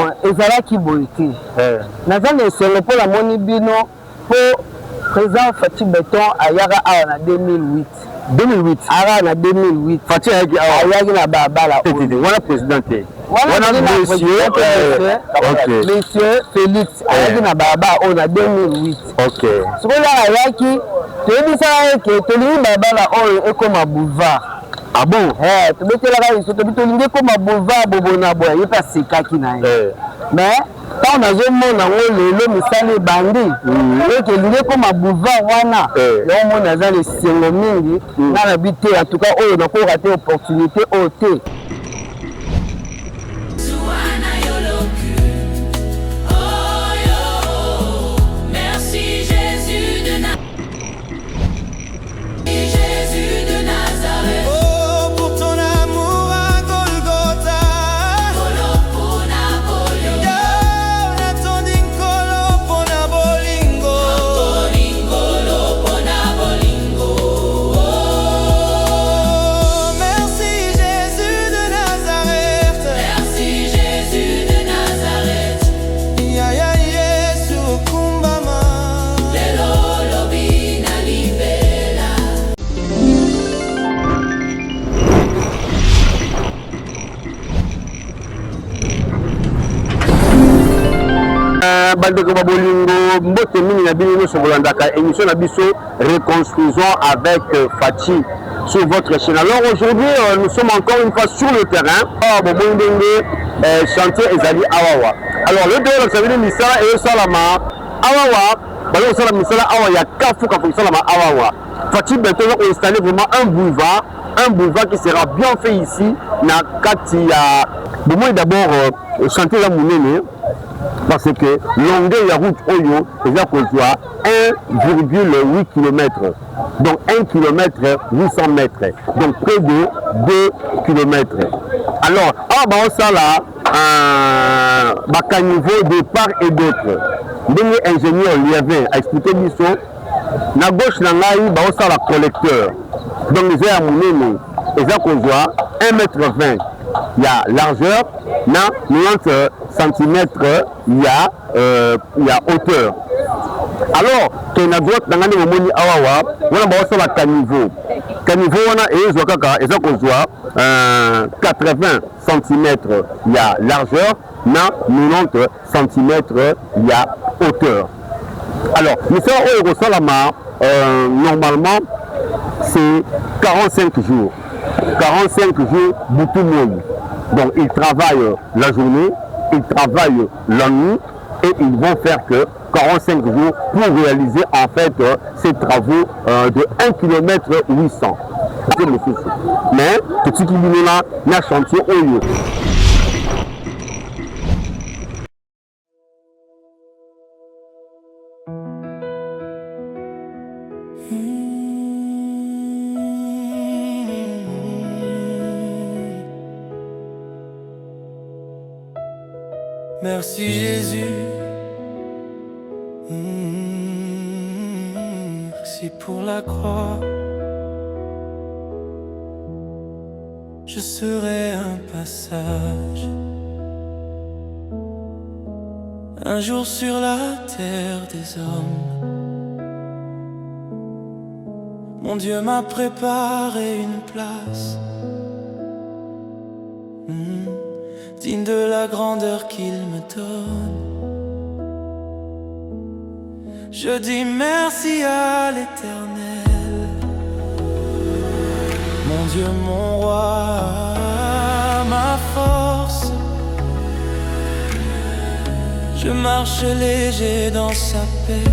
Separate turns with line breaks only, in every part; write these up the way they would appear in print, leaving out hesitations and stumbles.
bon ezalaki boye te naza na esengo mpo namoni bino mpo président Fachi Beton ayaka awa na 2008 ara na 2008
Fachi ayaki
na balabala oyo
wana président te
wana monsieur Félix ayaki na balabala oyo na 2008 sikoyo ayaki toyebisaka eke tolingi balabala oyo ekoma boulevard
ah bon
tobetelaka biso tolingi ekoma boulevard bobona boya ye mpe asekaki na ye mais ntango nazomona ngo lelo misala ebandi eke elingi ekoma boulevard wana yaomona aza na esengo mingi nga na bi te en tout cas oyo nakoka te opportunité oyo te.
bandeko babolingo mbote mingi na bino nyonso bolandaka émission na biso reconstruisons avec Fachi sur votre chaîne. Alors aujourd'hui nous sommes encore une fois sur le terrain chantier ezali awawa. Alors le deux ça veut dire misala et salama awawa balo sala misala awa ya kafu salama awawa. Fachi Beton va installer vraiment un boulevard qui sera bien fait ici na kati ya d'abord chantier la munene parce que longueur de route Oyo est à 1,8 km. Donc 1 km 800 mètres. Donc près de 2 km. Alors, ça là, un niveau de part et d'autre. Dernier ingénieur Liévin a expliqué l'histoire. Na gauche ça la collecteur. Donc les airs mounés, les airs qu'on voit 1,20 m. Il y a largeur, na 90 cm, il y a hauteur. Alors, que na droite dans le moni awawa, on a ça la caniveau. Caniveau on a et zokaka et ça qu'on voit 80 cm, il y a largeur, na 90 cm, il y a hauteur. Alors, nous sommes au Salama, normalement c'est 45 jours. 45 jours, beaucoup monde. Donc ils travaillent la journée, ils travaillent la nuit et ils vont faire que 45 jours pour réaliser en fait ces travaux de 1 km 800. Mais tout ce qui est là, il y a un chantier Oyo.
Merci Jésus, merci pour la croix. Je serai un passage, un jour sur la terre des hommes. Mon Dieu m'a préparé une place. Digne de la grandeur qu'il me donne. Je dis merci à l'Éternel, mon Dieu, mon roi, ma force. Je marche léger dans sa paix,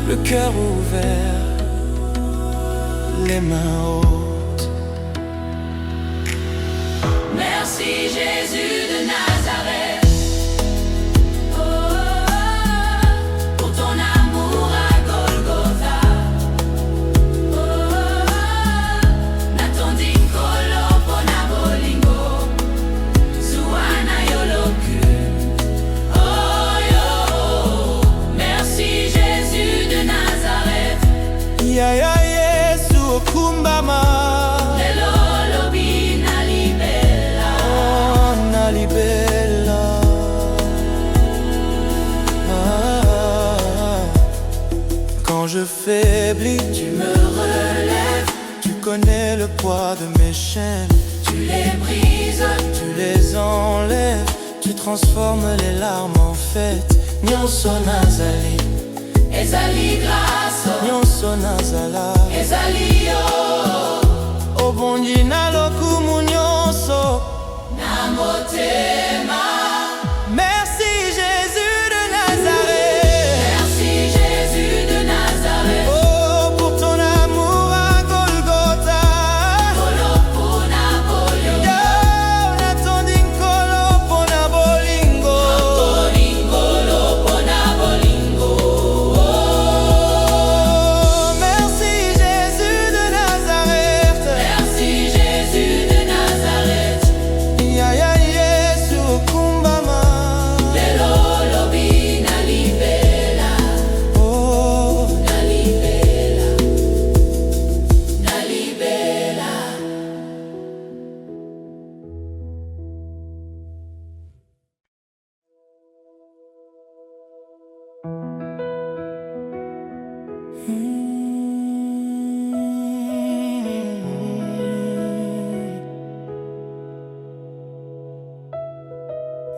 le cœur ouvert, les mains hautes.
Merci Jésus de Nazareth, pour ton amour à Golgotha. Natondi kolo pona bolingo, suana yoloku. Oh yo, merci Jésus de Nazareth.
Ya ya Yesu okumbama. je faiblis, tu me relèves. Tu connais le poids de mes chaînes.
Tu les brises,
tu les enlèves. Tu transformes les larmes en fête. Nyonso nazali,
ezali grâce,
nyonso nazala,
ezali yo.
Obongi na lokumu nyonso
Na motema.
Merci Jésus de Nazareth.
Merci Jésus de Nazareth.
Oh, pour ton amour à Golgotha.
Kolo pona bolingo.
Yo, natondi nkolo pona bolingo.
Kolo pona bolingo.
Oh, merci Jésus de Nazareth.
Merci Jésus de Nazareth.
Ya ya Yesu kumbama.
Lelo lobi na libela.
Oh,
Na libela. Na libela.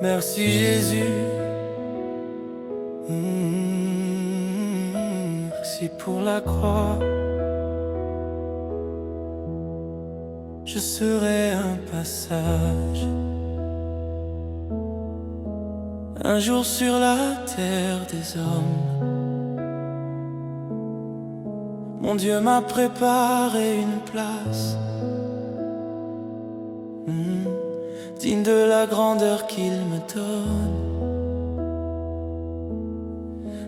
merci Jésus. Merci pour la croix. Je serai un passage, un jour sur la terre des hommes. Mon Dieu m'a préparé une place, digne de la grandeur qu'il me donne.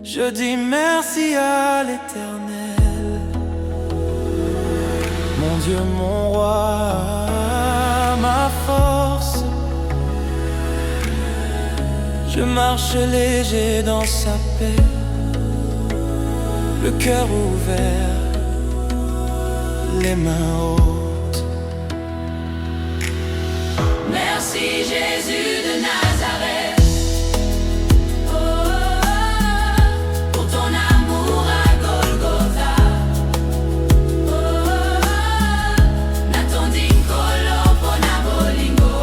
Je dis merci à l'Éternel, mon Dieu, mon roi, ma force. Je marche léger dans sa paix, le cœur ouvert, les mains hautes.
Merci Jésus de Nazareth. Oh, pour ton amour à Golgotha. Oh, natondi nkolo pona bolingo.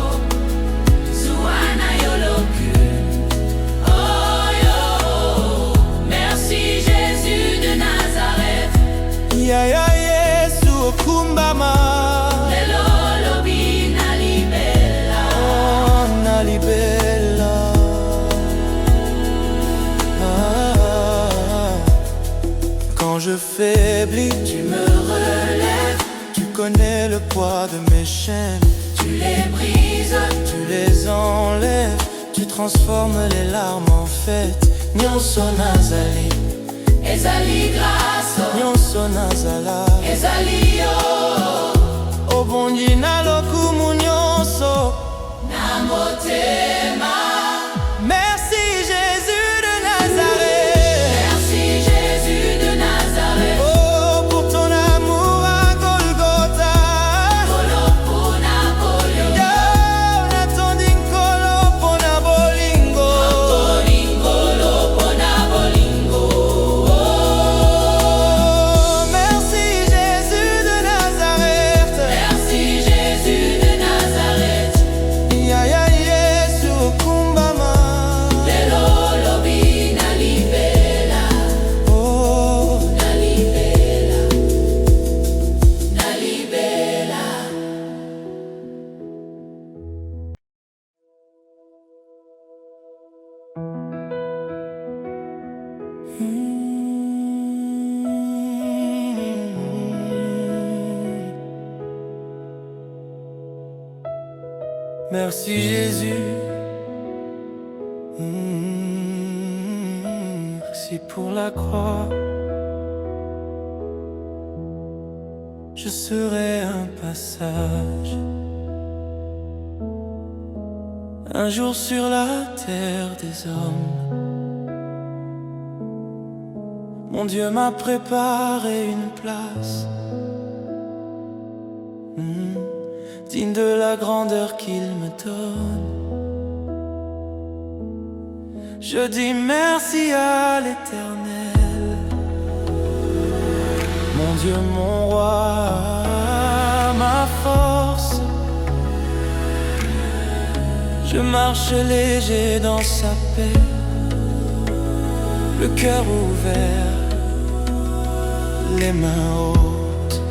Zuana yoloku. Oh yo, merci Jésus de Nazareth.
Ya ya Yesu kumbama.
Lelo lobi na libela.
Oh, Nalibela. Ah. Quand je faiblis,
Tu me relèves,
tu connais le poids de mes chaînes.
tu les brises.
Tu les enlèves, tu transformes les larmes en fête. Nyonso nazali,
Ezali grâce,
nyonso nazala.
ezali yo.
Obongi na lokumu nyonso.
Na motema.
Merci Jésus de Nazareth.
Merci Jésus de Nazareth.
Oh, pour ton amour à Golgotha.
Kolo pona bolingo.
Yo, natondi nkolo pona bolingo.
Kolo pona bolingo.
Oh, merci Jésus de Nazareth.
Merci Jésus de Nazareth.
Ya ya Yesu kumbama.
Lelo lobi na libela.
Oh,
Na libela. Na libela.
merci Jésus. Merci pour la croix. Je serai un passage, un jour sur la terre des hommes. Mon Dieu m'a préparé une place, digne de la grandeur qu'il me donne. Je dis merci à l'Éternel, Mon Dieu, mon roi, ma force, je marche léger dans sa paix, le cœur ouvert, les mains hautes.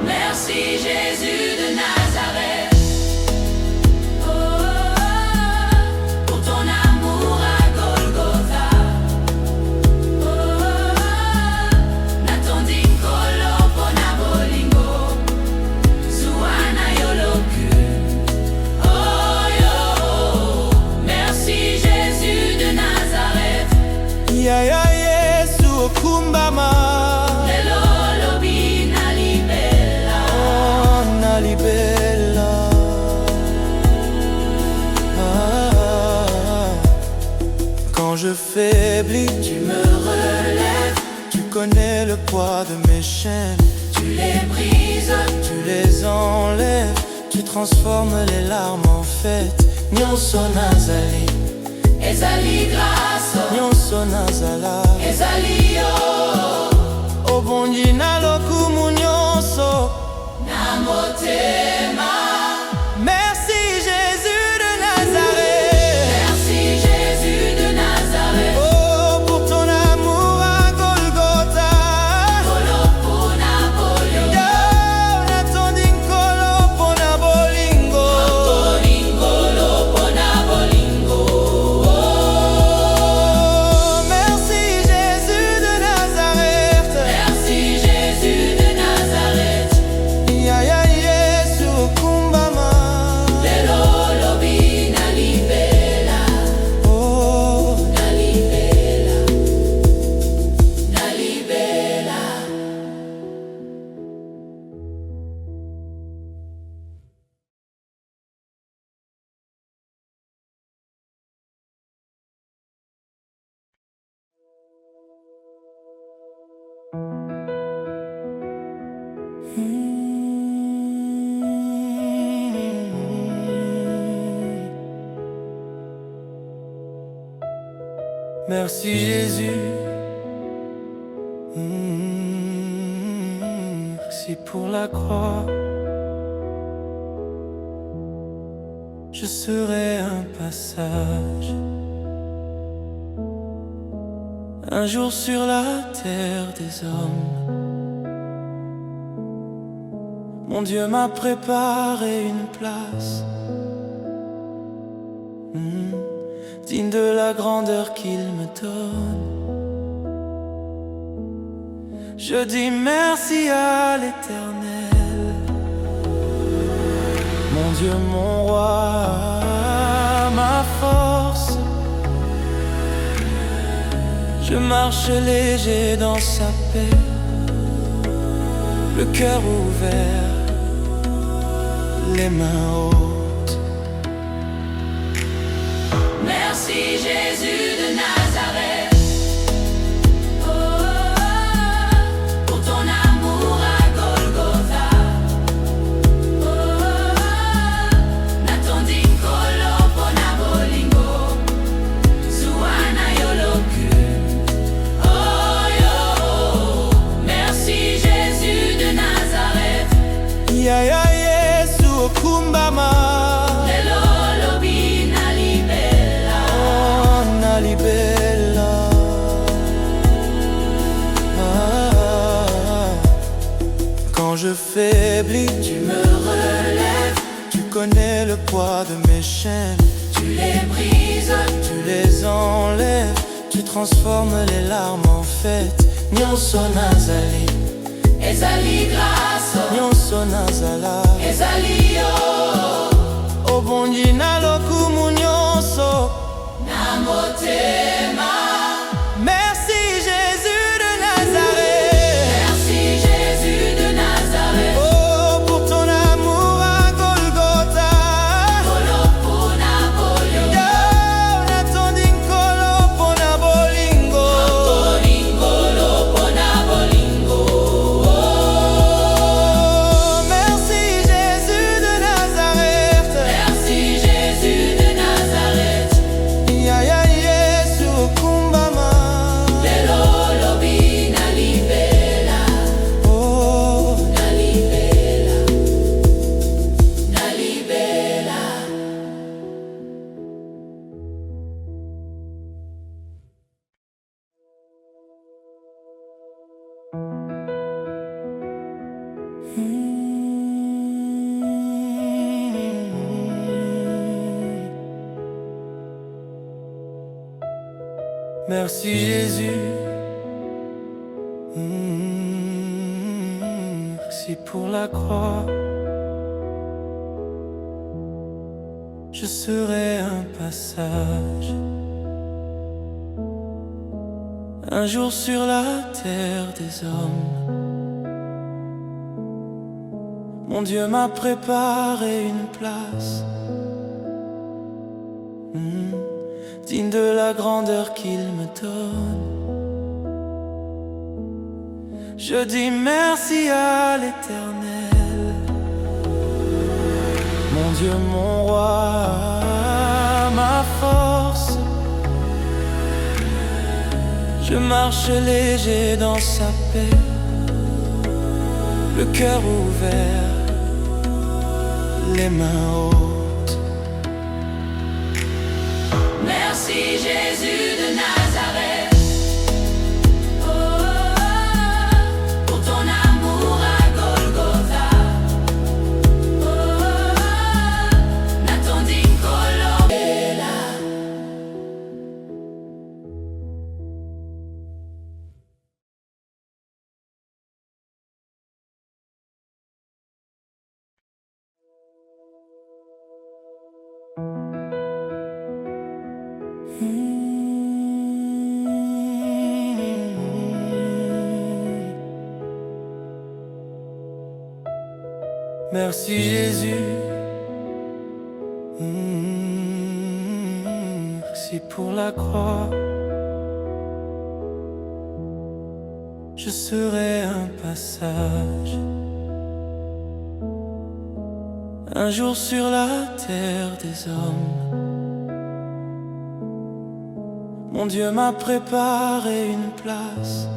Merci Jésus de Nazareth.
Yaya Yesu okumbama
Lelo lobi nalibela.
Oh, nalibela. Quand je faiblis,
Tu me relèves,
tu connais le poids de mes chaînes.
tu les brises,
Tu les enlèves, tu transformes les larmes en fête. Nyonso nazali,
ezali grâce,
nyonso nazala.
ezali yo.
Obongi na lokumu nyonso.
Na motema.
Merci Jésus de Nazareth.
Merci Jésus de Nazareth.
Oh, pour ton amour à Golgotha.
Kolo pona bolingo,
Yo, natondi nkolo pona bolingo.
bolingo lo pona bolingo.
Oh, merci Jésus de Nazareth.
Merci Jésus de Nazareth.
Yaya Yesu okumbama.
Lelo lobi nalibela,
Oh,
nalibela, nalibela.
merci Jésus. Merci pour la croix. Je serai un passage, un jour sur la terre des hommes. Mon Dieu m'a préparé une place, digne de la grandeur qu'il me donne. Je dis merci à l'Éternel, mon Dieu, mon roi, ma force. Je marche léger dans sa paix, le cœur ouvert, les mains hautes.
Merci Jésus de Nazareth. Pour ton amour à Golgotha. Natondi kolo pona bolingo, zuana yoloku. Oh yo, merci Jésus de Nazareth.
Yaya Yesu okumbama.
Lelo lobi nalibela.
Oh, nalibela. Quand je faiblis,
Tu me relèves,
tu connais le poids de mes chaînes.
tu les brises,
Tu les enlèves, tu transformes les larmes en fête. Nyonso nazali,
ezali grâce,
nyonso nazala.
ezali yo.
Obongi na lokumu nyonso.
Na motema.
Merci Jésus de Nazareth.
Merci Jésus de Nazareth.
Oh, pour ton amour à Golgotha.
Kolo pona bolingo,
Yo, natondi nkolo pona bolingo.
bolingo lo pona bolingo.
Oh, merci Jésus de Nazareth.
Merci Jésus de Nazareth.
Yaya Yesu okumbama. Merci Jésus. Merci pour la croix. Je serai un passage, un jour sur la terre des hommes. Mon Dieu m'a préparé une place, digne de la grandeur qu'il me donne. Je dis merci à l'Éternel, mon Dieu, mon roi, ma force. Je marche léger dans sa paix, le cœur ouvert, les mains hautes.
Merci Jésus de Nazareth. Pour ton amour à Golgotha. N'attendis Colomela.
Merci Jésus. Merci pour la croix. Je serai un passage, un jour sur la terre des hommes. Mon Dieu m'a préparé une place,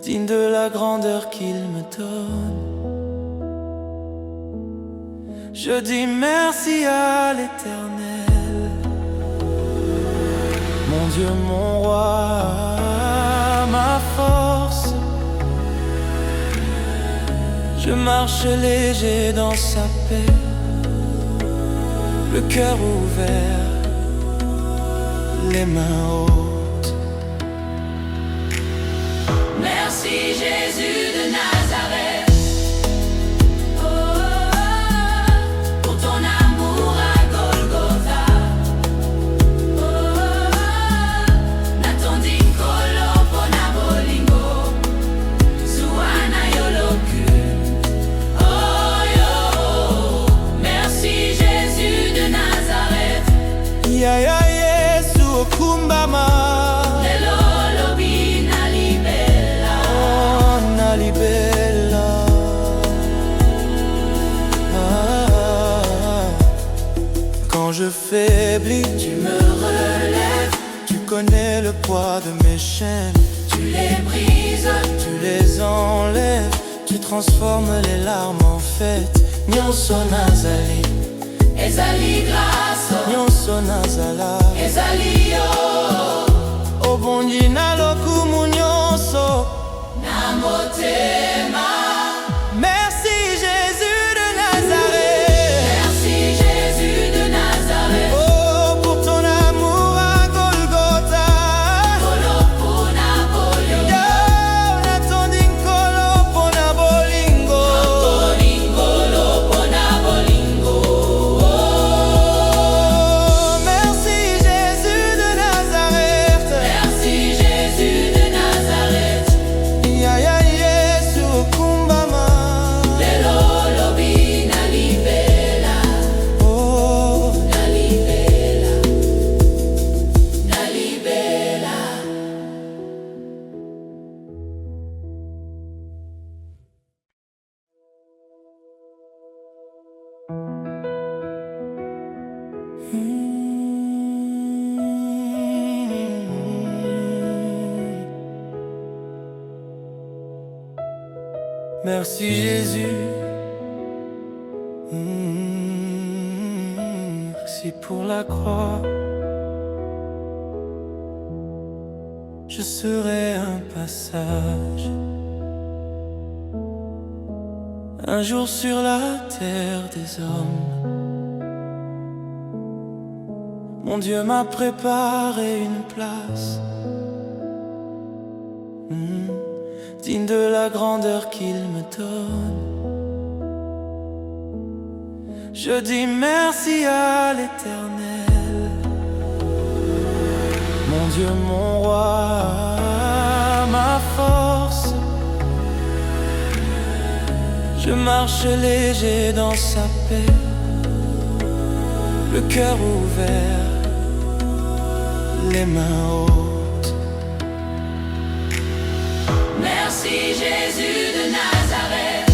digne de la grandeur qu'il me donne. Je dis merci à l'Éternel, mon Dieu, mon roi, ma force. Je marche léger dans sa paix, le cœur ouvert, les mains hautes.
Merci Jésus de Nazareth. Pour ton amour à Golgotha. N'attendis Colomela bolingo. Suana yoloku. Oh yo. Merci Jésus de Nazareth.
Ya ya Yesu okumbama. Quand je faiblis,
tu me relèves.
tu connais le poids de mes chaînes.
Tu les brises,
Tu les enlèves, tu transformes les larmes en fête. Nyonso nazali,
ezali grâce,
nyonso nazala.
ezali yo.
Obongi na lokumu nyonso.
Na motema.
Merci Jésus de Nazareth.
Merci Jésus de Nazareth.
Oh, pour ton amour à Golgotha.
Kolopona bolingo.
Yo, natondi nkolo pona bolingo.
Bolingo, lopona bolingo.
Oh, merci Jésus de Nazareth.
Merci Jésus de Nazareth.
Ya ya Yesu okumbama.
Lelo lobi na libela.
Oh,
Na libela. Na libela.
merci Jésus. Merci pour la croix. Je serai un passage, un jour sur la terre des hommes. Mon Dieu m'a préparé une place, digne de la grandeur qu'il me donne. Je dis merci à l'Éternel, mon Dieu, mon roi, ma force. Je marche léger dans sa paix, le cœur ouvert, les mains hautes.
Merci Jésus de Nazareth.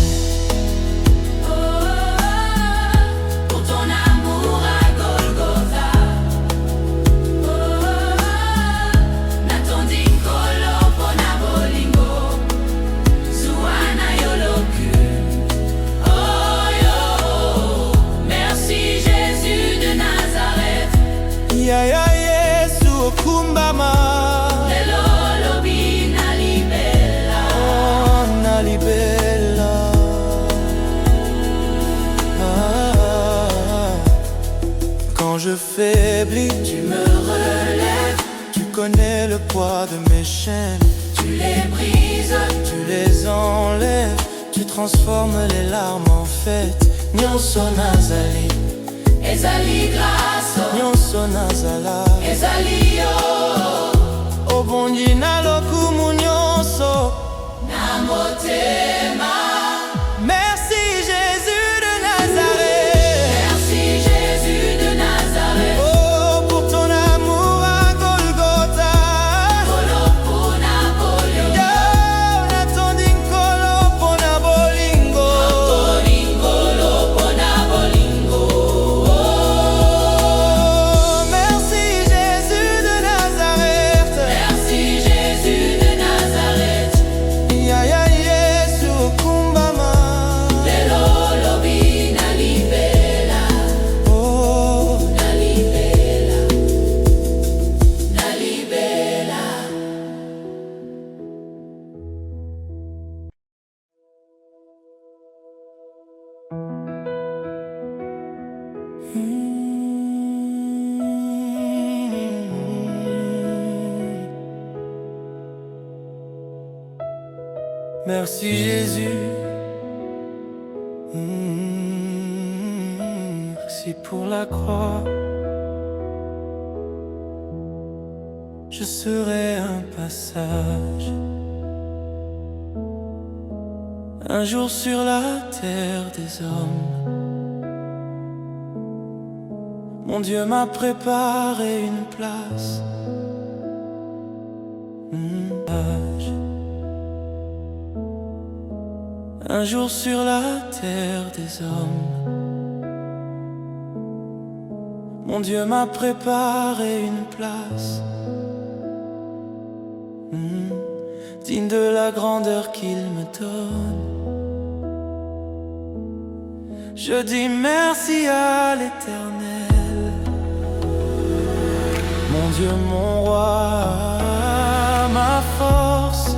Yaya Yesu okumbama
Lelo lobi nalibela.
Oh, nalibela. Quand je faiblis,
Tu me relèves,
tu connais le poids de mes chaînes.
tu les brises,
Tu les enlèves, tu transformes les larmes en fête. Nyonso nazali,
ezali grâce,
nyonso nazala.
ezali yo.
Obongi na lokumu nyonso.
Na motema.
Merci Jésus de Nazareth.
Merci Jésus de Nazareth.
Oh, pour ton amour à Golgotha.
Kolo pona bolingo,
Yo, natondi nkolo pona bolingo.
bolingolo pona bolingo.
Oh, merci Jésus de Nazareth.
Merci Jésus de Nazareth.
Yaya Yesu okumbama.
Lelo lobi nalibela,
Oh,
nalibela, nalibela.
merci Jésus. Merci pour la croix. Je serai un passage, un jour sur la terre des hommes. Mon Dieu m'a préparé une place. Un jour sur la terre des hommes. Mon Dieu m'a préparé une place, digne de la grandeur qu'il me donne. Je dis merci à l'Éternel, mon Dieu, mon roi, ma force.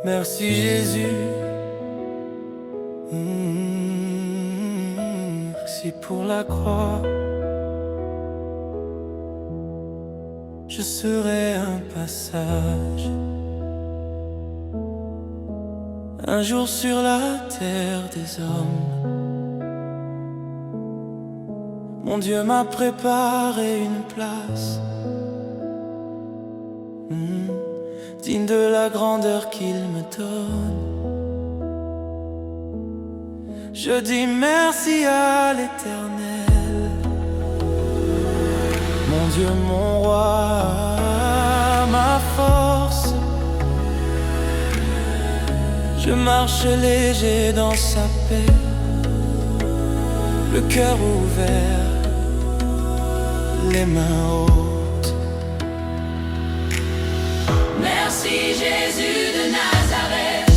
Merci Jésus. Merci pour la croix. Je serai un passage, un jour sur la terre des hommes. Mon Dieu m'a préparé une place, digne de la grandeur qu'il me donne. Je dis merci à l'Éternel, mon Dieu, mon roi, ma force. Je marche léger dans sa paix, le cœur ouvert, les mains hautes.
Merci Jésus de Nazareth.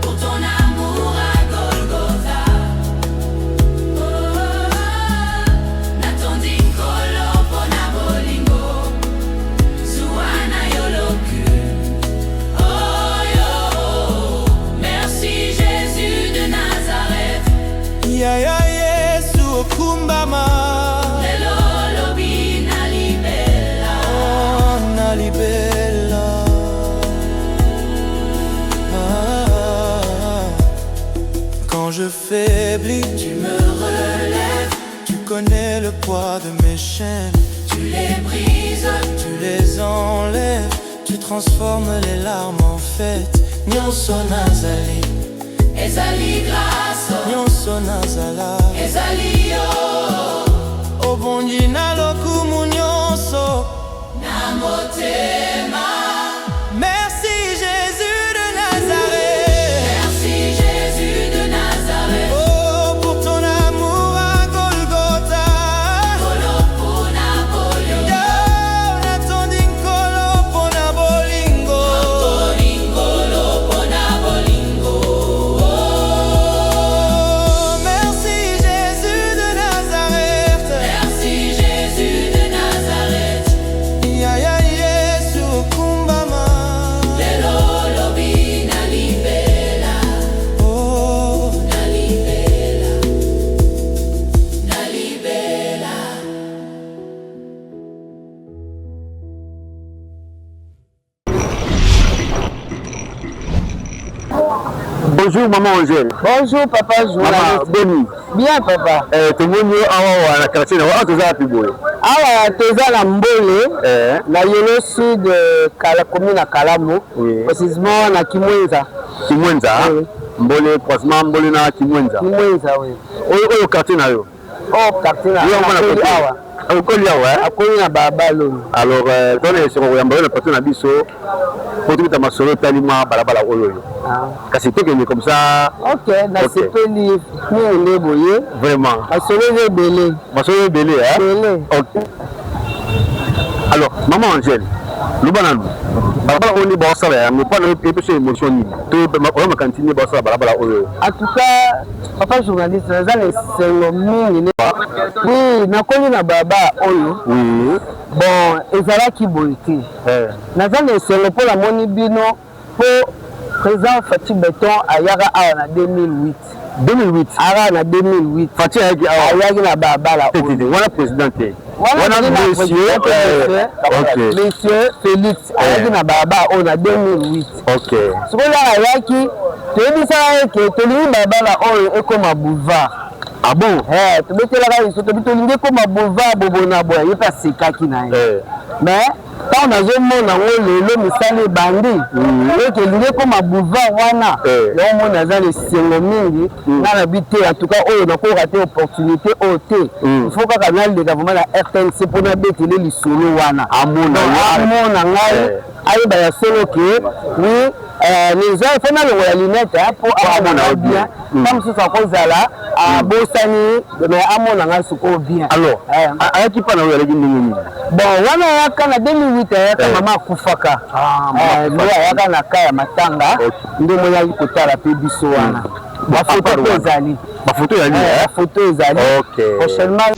Pour ton amour à Golgotha.
Yaya Yesu okumbama
lelo lobi nalibela.
Oh, nalibela. Quand je faiblis,
Tu me relèves,
tu connais le poids de mes chaînes.
tu les brises,
Tu les enlèves, tu transformes les larmes en fête. Nyonso nazali,
ezali grâce,
nyonso nazala.
ezali yo,
Obongi na lokumu nyonso.
na motema.
Merci Jésus de Nazareth.
Merci Jésus de Nazareth.
Oh, pour ton amour à Golgotha.
Kolo pona bolingo,
Yo, natondi nkolo pona bolingo.
bolingolo pona bolingo.
Oh, merci Jésus de Nazareth.
Merci Jésus de Nazareth.
Yaya Yesu okumbama.
Lelo lobi nalibela,
Oh,
nalibela, nalibela.
Bonjour maman Angèle.
Bonjour papa
Maman
journaliste.
Boni.
Bien papa.
Tomoni awa na quartier na wa toza pi boye.
Awa toza na Mbole na Yolo Sud kala commune na Kalamu,
Oui.
précisément na Kimwenza.
Kimwenza.
Oui.
Mbole croisement Mbole na Kimwenza.
Kimwenza oui.
Oyo quartier na yo.
Oh quartier na
Yo mwana
Koli
kote.
awa.
Okoli awa.
Akoli na babalo.
Alors dans les soko ya mbole na partie na biso. Pour ta masolo talima balabala oyo.
Ah.
Kasi tekeni comme ça.
OK, na
Ok.
sepeli ni le boye.
Vraiment.
Asolo belé.
Masolo belé hein.
Belé.
OK. Alors maman Angèle. Lubana lu. Balabala oyo ni ba osala ya mais pas na epese émotion ni. To on ma cantine ba osala balabala oyo.
En tout cas, papa journaliste, naza na esengo mingi ne. Oui, nakoli na baba oyo.
Oui.
Bon, ezalaki boye te. Naza na esengo mpo namoni bino mpo président Fati Beton ayaka awa na 2008.
2008.
Ara na 2008.
Fati ayaki awa.
Ayaki na babala oyo.
Wana président te.
Wana
monsieur.
Monsieur Félix ayaki na baba oyo na 2008.
OK.
Sikoyo ayaki toyebisaka eke tolingi babala oyo ekoma boulevard.
Ah bon?
Tobetelaka biso tolingi ekoma boulevard bobona boya ye mpe asekaki na ye. Mais ntango nazomona ngo lelo misala ebandi eke elingi ekoma boulevard wana yango mona aza na esengo mingi nga na bi te en tout cas oyo nakoka te opportunité oyo te ifo kaka naleka vraimen na RTNC mpo nabetele lisolo wana amona ngai ayeba ya solo ke oui neza fo nalongola linete mpo amona bien ntango mosusu akozala abosani mais amona ngai sikoyo bien.
Alors ayaki mpa na oyo aleki ndenge nini?
Bon wana ayaka na 2008 ayaka mama akufaka nde ayaka na ka ya matanga nde moni ali kotala mpe biso wana bafoto mpe ezali
bafoto ezali
bafoto ezali prochainement